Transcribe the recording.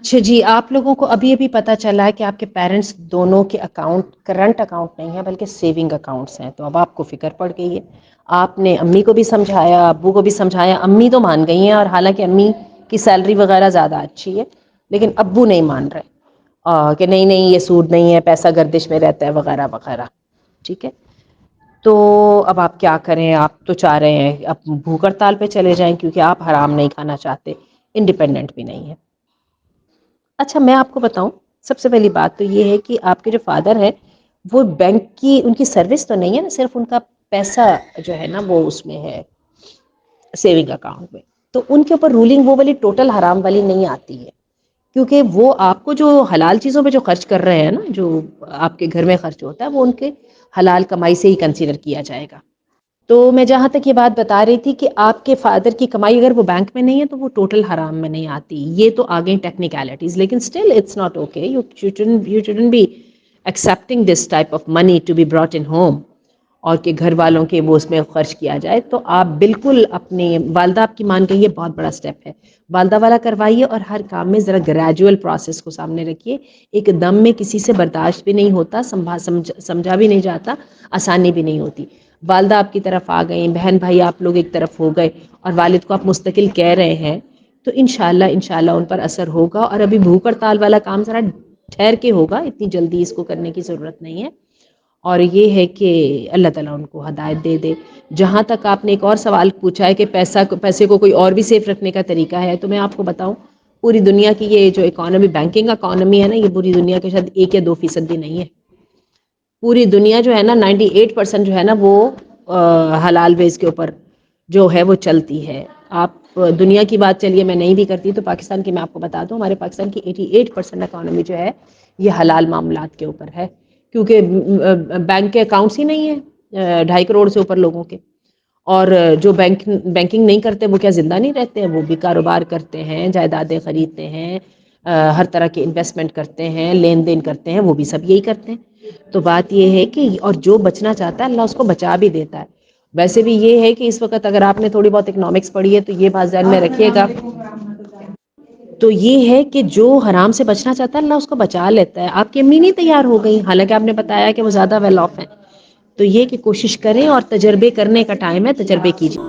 اچھا جی، آپ لوگوں کو ابھی ابھی پتہ چلا ہے کہ آپ کے پیرنٹس دونوں کے اکاؤنٹ کرنٹ اکاؤنٹ نہیں ہے بلکہ سیونگ اکاؤنٹس ہیں، تو اب آپ کو فکر پڑ گئی ہے. آپ نے امی کو بھی سمجھایا، ابو کو بھی سمجھایا، امی تو مان گئی ہیں، اور حالانکہ امی کی سیلری وغیرہ زیادہ اچھی ہے لیکن ابو نہیں مان رہے کہ نہیں نہیں یہ سود نہیں ہے، پیسہ گردش میں رہتا ہے وغیرہ وغیرہ. ٹھیک ہے، تو اب آپ کیا کریں؟ آپ تو چاہ رہے ہیں اب بھوک ہڑتال پہ چلے جائیں کیونکہ آپ حرام نہیں کھانا چاہتے، انڈیپینڈنٹ بھی نہیں ہے. اچھا میں آپ کو بتاؤں، سب سے پہلی بات تو یہ ہے کہ آپ کے جو فادر ہے وہ بینک کی ان کی سروس تو نہیں ہے نا، صرف ان کا پیسہ جو ہے نا وہ اس میں ہے سیونگ اکاؤنٹ میں. تو ان کے اوپر رولنگ وہ والی ٹوٹل حرام والی نہیں آتی ہے، کیونکہ وہ آپ کو جو حلال چیزوں پہ جو خرچ کر رہے ہیں نا، جو آپ کے گھر میں خرچ ہوتا ہے وہ ان کے حلال کمائی سے ہی کنسیڈر کیا جائے گا. تو میں جہاں تک یہ بات بتا رہی تھی کہ آپ کے فادر کی کمائی اگر وہ بینک میں نہیں ہے تو وہ ٹوٹل حرام میں نہیں آتی. یہ تو آگے ٹیکنیکلٹیز، لیکن still it's not okay. You شouldn't be accepting this type of money to be brought in home اور کہ گھر والوں کے وہ اس میں خرچ کیا جائے. تو آپ بالکل اپنے والدہ آپ کی مان کے یہ بہت بڑا سٹیپ ہے، والدہ والا کروائیے اور ہر کام میں ذرا گریجول پروسیس کو سامنے رکھیے. ایک دم میں کسی سے برداشت بھی نہیں ہوتا، سمجھا بھی نہیں جاتا، آسانی بھی نہیں ہوتی. والدہ آپ کی طرف آ گئیں، بہن بھائی آپ لوگ ایک طرف ہو گئے اور والد کو آپ مستقل کہہ رہے ہیں تو انشاءاللہ ان پر اثر ہوگا. اور ابھی بھوک ہڑتال والا کام ذرا ٹھہر کے ہوگا، اتنی جلدی اس کو کرنے کی ضرورت نہیں ہے. اور یہ ہے کہ اللہ تعالیٰ ان کو ہدایت دے دے. جہاں تک آپ نے ایک اور سوال پوچھا ہے کہ پیسے کو کوئی اور بھی سیف رکھنے کا طریقہ ہے، تو میں آپ کو بتاؤں پوری دنیا کی یہ جو اکانومی، بینکنگ اکانومی ہے نا، یہ پوری دنیا کے شاید 1 یا 2% بھی نہیں ہے. پوری دنیا جو ہے نا 98% جو ہے نا وہ حلال بیس کے اوپر جو ہے وہ چلتی ہے. آپ دنیا کی بات چلیے میں نہیں بھی کرتی تو پاکستان کی میں آپ کو بتا دوں، ہمارے پاکستان کی 88% اکانومی جو ہے یہ حلال معاملات کے اوپر ہے، کیونکہ بینک کے اکاؤنٹس ہی نہیں ہیں 2.5 کروڑ سے اوپر لوگوں کے. اور جو بینکنگ نہیں کرتے وہ کیا زندہ نہیں رہتے ہیں؟ وہ بھی کاروبار کرتے ہیں، جائیدادیں خریدتے ہیں، ہر طرح کے انویسٹمنٹ کرتے ہیں، لین دین کرتے ہیں، وہ بھی سب یہی کرتے ہیں. تو بات یہ ہے کہ اور جو بچنا چاہتا ہے اللہ اس کو بچا بھی دیتا ہے. ویسے بھی یہ ہے کہ اس وقت اگر آپ نے تھوڑی بہت اکنامکس پڑھی ہے تو یہ بات ذہن میں رکھیے گا، تو یہ ہے کہ جو حرام سے بچنا چاہتا ہے اللہ اس کو بچا لیتا ہے. آپ کی امی نہیں تیار ہو گئی، حالانکہ آپ نے بتایا کہ وہ زیادہ ویل آف ہیں. تو یہ کہ کوشش کریں، اور تجربے کرنے کا ٹائم ہے، تجربے کیجیے.